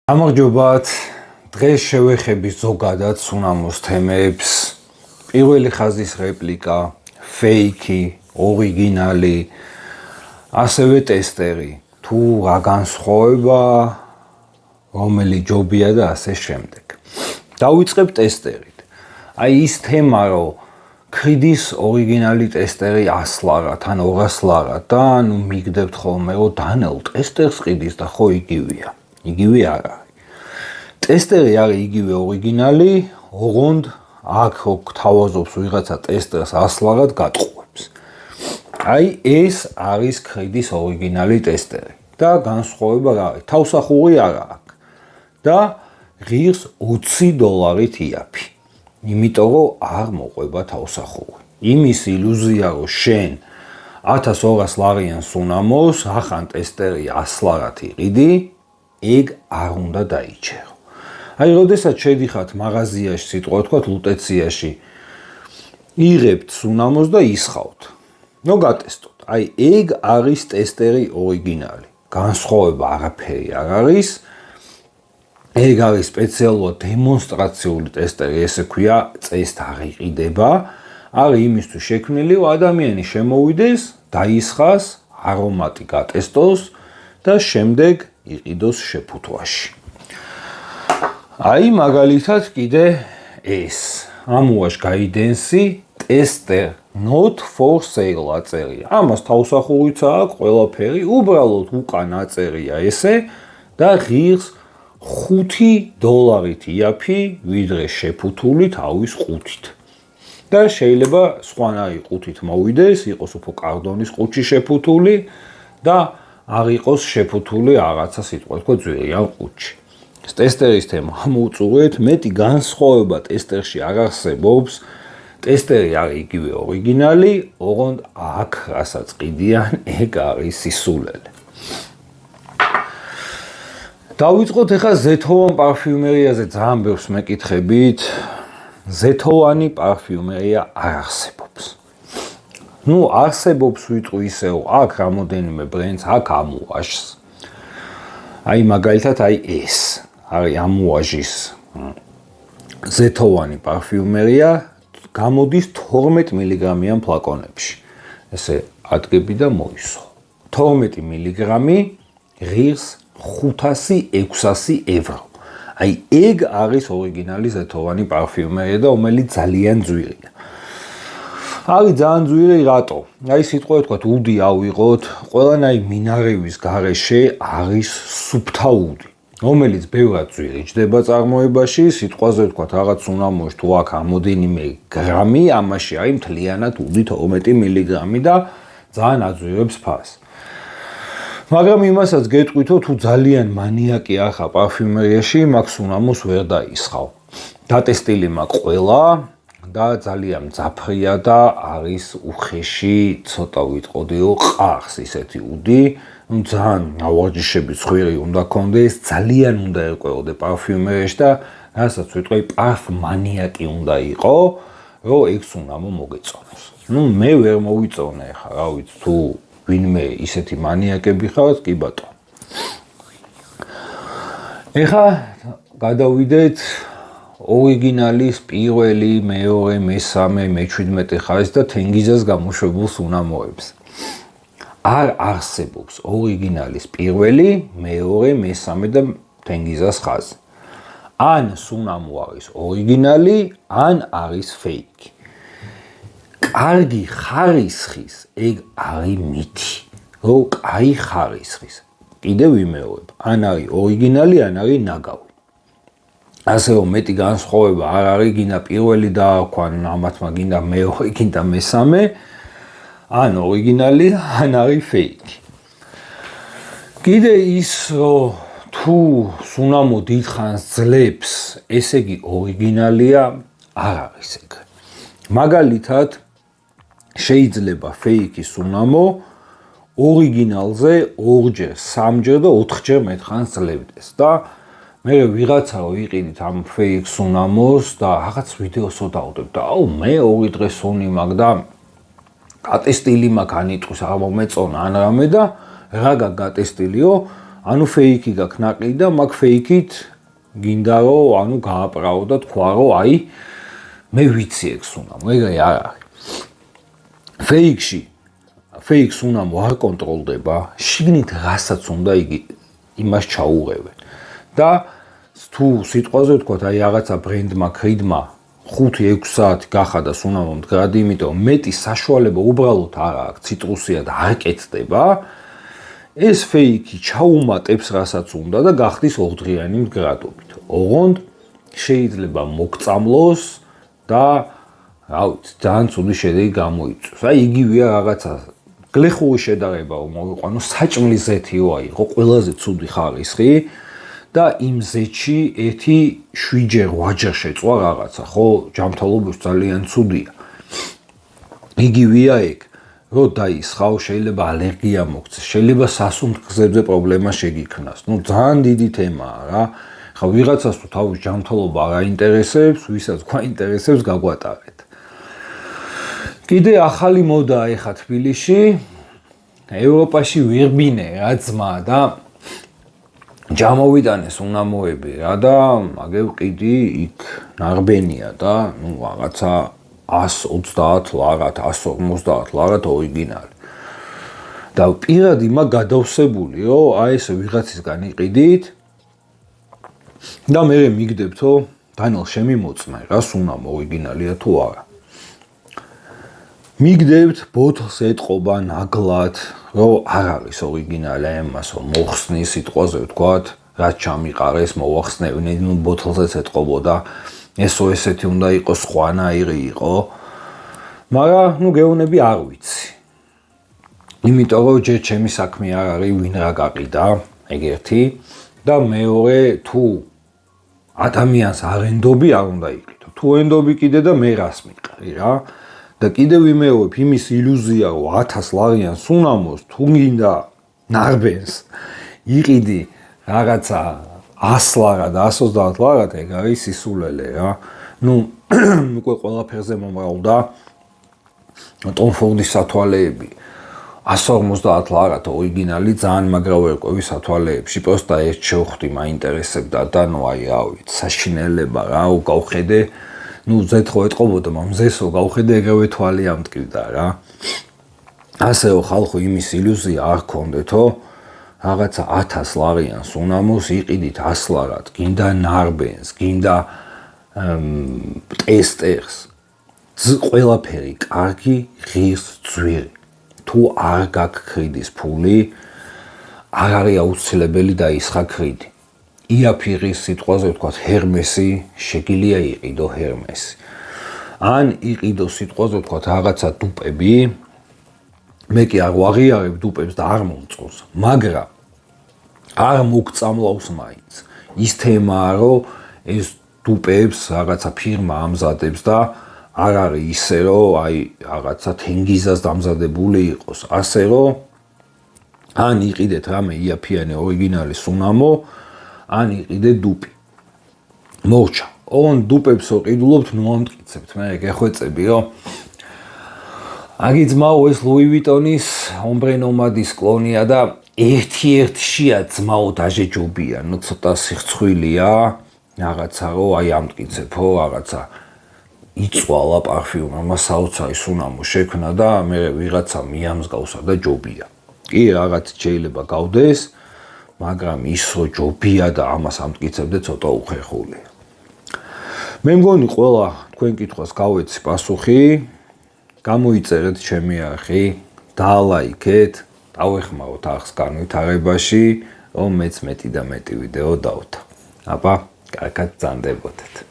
გამარჯობათ. დღეს შევეხები ზოგადად სუნამოს თემებს. პირველი ხაზის რეპლიკა, ფეიქი, ორიგინალი, ასევე ტესტერი. თუ რა განსხვავება, რომელი ჯობია და ასე შემდეგ. დავიწყებ ტესტერით. აი ის თემა, რომ ქრიდის ორიგინალი ტესტერი 100 ლარად, ან 200 ლარად და ანუ მიგდებთ ხოლმე, რომ დანელ ტესტერს ყიდის და ხო იგივეა. იგივე არ არის. ტესტერი არის იგივე ორიგინალი, ოღონდ აქ რო გთავაზობს ვიღაცა ტესტერს 100 ლარად გატყუებს. აი ეს არის ქრიდის ორიგინალი ტესტერი და განსხვავება რა არის? თავსახური არ აქვს და ღირს $20 იაფი. იმიტომ რომ არ მოყვება თავსახური. იმის ილუზია რომ შენ 1200 ლარიან სუნამოს, ახან ტესტერი 100 ლარად იყიდი, ეგ არ უნდა დაიჩერო. აი, როდესაც შედიხართ მაღაზიაში, სიტყვა თქვათ ლუტეციაში, იღებთ სუნამოს და ისხავთ. ნუ გატესტოთ. აი, ეგ არის ტესტერი ორიგინალი. განსხვავება არაფერი არ არის. ეგ არის სპეციალურად დემონსტრაციული ტესტერი, ესე ქვია, წესთ არ იყიდება. არის იმისთვის შექმნილი, რომ ადამიანი შემოვიდეს, დაისხას, არომატი გატესტოს და შემდეგ იყიდოს შეფუთვაში. აი მაგალითად კიდე ეს. ამუაშ გაიდენსი tester not for sale აწერია. ამას თავსახურიც აქვს, ყველაფერი, უბრალოდ უკან აწერია ესე და ღირს $5 იაფი, ვიდრე შეფუთული თავის ყუთით. და შეიძლება სხვანაირი ყუთით მოვიდეს, იყოს უფრო კარდონის ყუთში შეფუთული და არ იყოს შეფუთული რაღაცა სიტყვა თქვა ძვირიან ყუთში. ტესტერის თემა ამოვწურეთ, მეტი განსხვავება ტესტერში არ არსებობს. ტესტერი არის იგივე ორიგინალი, ოღონდ აქ რასაც ყიდიან, ეგ არის სისულელე. დავიწყოთ ახლა ზეთოვან პარფიუმერიაზე ძალიან ბევრს მეკითხებით. ზეთოვანი პარფიუმერია არ არსებობს. ნუ არსებობს ვიტყვი ისე, რომ აქ რამოდენიმე ბრენდს, აქ ამუაჟს. აი მაგალითად აი ეს არის ამუაჟის ზეთოვანი პარფიუმერია, გამოდის 12 მილიგრამიან ფლაკონებში. ესე ადგები და მოისო. 12 მილიგრამი ღირს 500-600 евро. აი ეგ არის ორიგინალი ზეთოვანი პარფიუმერია და რომელიც ძალიან ძვირია. არის ძალიან ძვირი რატო? აი სიტყვა თქვათ უდი ავიღოთ, ყველანაირი მინარევის გარეშე არის სუფთა უდი, რომელიც ბევრად ძვირი ჯდება წარმოებაში, სიტყვაზე თქვათ რაღაც სუნამოში თუ აქ ამოდენიმე გრამი, ამაში არის მთლიანად უდი 12 მილიგრამი და ძალიან აძვირებს ფასს. მაგრამ იმასაც გეტყვით, თუ ძალიან მანიაკი არ ხარ პარფიუმერიაში, მაგ სუნამოს ვერ დაისხავ. დატესტილი მაქვს ყველა და ძალიან მძაფრია და არის უხეში, ცოტა ვიტყოდი, რომ ყარს ისეთი უდი, ну ძალიან ავარჯიშები ცხვირი უნდა კონდეს, ძალიან უნდა ერკვეოდე პარფიუმერიაში და რასაც ვიტყვი, პარფმანიაკი უნდა იყო, რომ ეგ სუნამო მოგეწონოს. ну მე ვერ მოვიწონე ხა, რა ვიცი, თუ ვინმე ისეთი მანიაკები ხართ, კი ბატონო. ეხა გადავიდეთ ორიგინალის პირველი, მეორე, მესამე, მე-17 ხაზის და თენგიზას გამოშვებულ სუნამოებს. არ არსებობს ორიგინალის პირველი, მეორე, მესამე და თენგიზას ხაზი. ან სუნამო არის ორიგინალი, ან არის ფეიქი. კარგი ხარისხის ეგ არის მითი, რომ კაი ხარისხის. კიდევ ვიმეორებ, ან არის ორიგინალი, ან არის ნაგავი. ასე რომ მეტი განსხვავება არ არის, გინდა პირველი დააქვან, ამათმა გინდა მეორე, გინდა მესამე, ან ორიგინალი, ან არის ფეიქი. კიდე ის, რომ თუ სუნამო დიდხანს ძლებს, ესე იგი ორიგინალია, არ არის ეგ. მაგალითად, შეიძლება ფეიქი სუნამო ორიგინალზე 2-ჯერ, 3-ჯერ და 4-ჯერ მეტხანს ძლევდეს და მე ვიღაცა რომ იყიდით ამ ფეიქ სუნამოს და რაღაც ვიდეოსო დავდებ და აუ მე 2 დღე სუნი მაგ და გატესტილი მაგ ანიტყვის არ მომეწონა ან რამე და რა გაგატესტილიო ანუ ფეიკი გაქვს ნაკლი და მაგ ფეიკით გინდა რომ ანუ გააправო და თქვა რომ აი მე ვიცი ეგ სუნამო, ეგრე არ არის. ფეიქს უნამ არ კონტროლდება, შიგნით რასაც უნდა იგი იმას ჩაუღებენ. და თუ სიტყვაზე ვთქვათ, აი რაღაცა ბრენდმა, ქრიდმა 5-6 საათი გახადა სუნამო მდგრადი, იმიტომ მეტი საშუალება უბრალოდ არ აქვს, ციტრუსია და არ კეთდება. ეს ფეიქი ჩაუმატებს რასაც უნდა და გახდის ორდღიანი მდგრადობით. ოღონდ შეიძლება მოგწამლოს და რა ვიცი, ძალიან ცუდი შედეგი გამოიწვევს. აი იგივეა რაღაცა გლეხური შედარება მოვიყვანო, საჭმლის ზეთიო აიღო, ყველაზე ცუდი ხარისხი და იმ ზეთში 7-8 შეწვა რაღაცა, ხო, ჯანმრთელობისთვის ძალიან ცუდია. იგივეა ეგ, რომ დაისხავ, შეიძლება ალერგია მოგცეს, შეიძლება სასუნთქებზე პრობლემა შეგიქმნას. ნუ ძალიან დიდი თემაა რა. ხა ვიღაცას თუ თავის ჯანმრთელობა არ აინტერესებს, ვისაც გვაინტერესებს, გაგვატარეთ. კიდე ახალი მოდაა ეხა თბილისში, ევროპაში ვირბინე რა ძმა და ჯამოვიტანეს უნამოები რა და მაგე ვყიდი იქ ნარბენია და ნუ რაღაცა 130 ლარად, 150 ლარად ორიგინალი. და პირად იმა გადავსებული, რომ აი ეს ვიღაცისგან იყიდით და მე მიგდებთო დანელ შემიმოწმე რა სუნამო ორიგინალია თუ არა. მიგდებთ ბოთლს ეტყობა ნაგლად, რომ არ არის ორიგინალი, ამას მოხსნის სიტყვაზე ვთქვათ, რაც ჩამიყარეს, მოახსნევინე, ნუ ბოთლზეც ეტყობოდა, ესო ესეთი უნდა იყოს, ხვანაირი იყო. მაგრამ ნუ გეუნები არ ვიცი. იმიტომ რომ ჯერ ჩემი საქმე არ არის, ვინ რა გაყიდა, ეგ ერთი და მეორე თუ ადამიანს არ ენდობი არ უნდა იყიდო. თუ ენდობი კიდე და მე რას მიყრი რა. და კიდევ ვიმეორებ იმის ილუზია, რომ 1000 ლარიან სუნამოს თუ გინდა ნარბენს იყიდი რაღაცა 100 ლარად, 130 ლარად, ეგ არის სისულელე რა. ნუ უკვე ყველაფერზე მომრავლდა ტომ ფორდის სათვალეები 150 ლარად ორიგინალი ძალიან მაგრა ვერკვევი სათვალეებში, პროსტა ერთ შევხვდი, მაინტერესებდა და ნუ აი რა ვიცი, საშინელება რა, გავხედე ნუ ზეთრო ეტყობოდა, მამზესო გავხედე ეგრევე თვალი ამტკივდა რა. ასეო ხალხო იმის ილუზია არ გქონდეთო, რაღაცა 1000 ლარიან სუნამოს იყიდით 100 ლარად, გინდა ნარბენს, გინდა ტესტერს. ყველაფერი კარგი, ღირს, ძვირი. თუ არ გაქვს ქრიდის ფული, არ არის აუცილებელი დაისხა ქრიდი. იაფიღის სიტყვაზე ვთქვათ ჰერმესი, შეგიძლია იყიდო ჰერმესი. ან იყიდო სიტყვაზე ვთქვათ რაღაცა დუპები, მე კი არ ვაღიარებ დუპებს და არ მომწონს, მაგრამ არ მოგწამლავს მაინც. ის თემაა, რომ ეს დუპებს რაღაცა ფირმა ამზადებს და არ არის ისე, რომ აი რაღაცა თენგიზას დამზადებული იყოს. ასე რომ ან იყიდეთ რამე იაფიანი ორიგინალი სუნამო, ან იყიდე დუპი. მორჩა. ოღონ დუპებს ვყიდულობთ, ნუ ამტკიცებთ, მე გეხვეწები, რომ აგი ძმაო ეს ლუი ვიტონის ომბრე ნომადის კლონია და ერთ-ერთშია ძმაო დაჟეჯობია, ნუ ცოტა სიხცხვილია, რაღაცა რომ აი ამტკიცებო, რაღაცა იწვალა პარფიუმი, ამას საოცარი სუნამო შექმნა და მე ვიღაცა მიამსგავსა და ჯობია. კი რაღაც შეიძლება გავდეს, მაგრამ ის რო ჯობია და ამას ამტკიცებდე ცოტა უხერხულია. მე მგონი ყველა თქვენ კითხვას გავეცი პასუხი, გამოიწერეთ ჩემი არხი, დალაიქეთ, დავეხმაროთ არხს განვითარებაში, რომ მეც მეტი და მეტი ვიდეო დავთა. აბა, კარგად ბრძანდებოდეთ.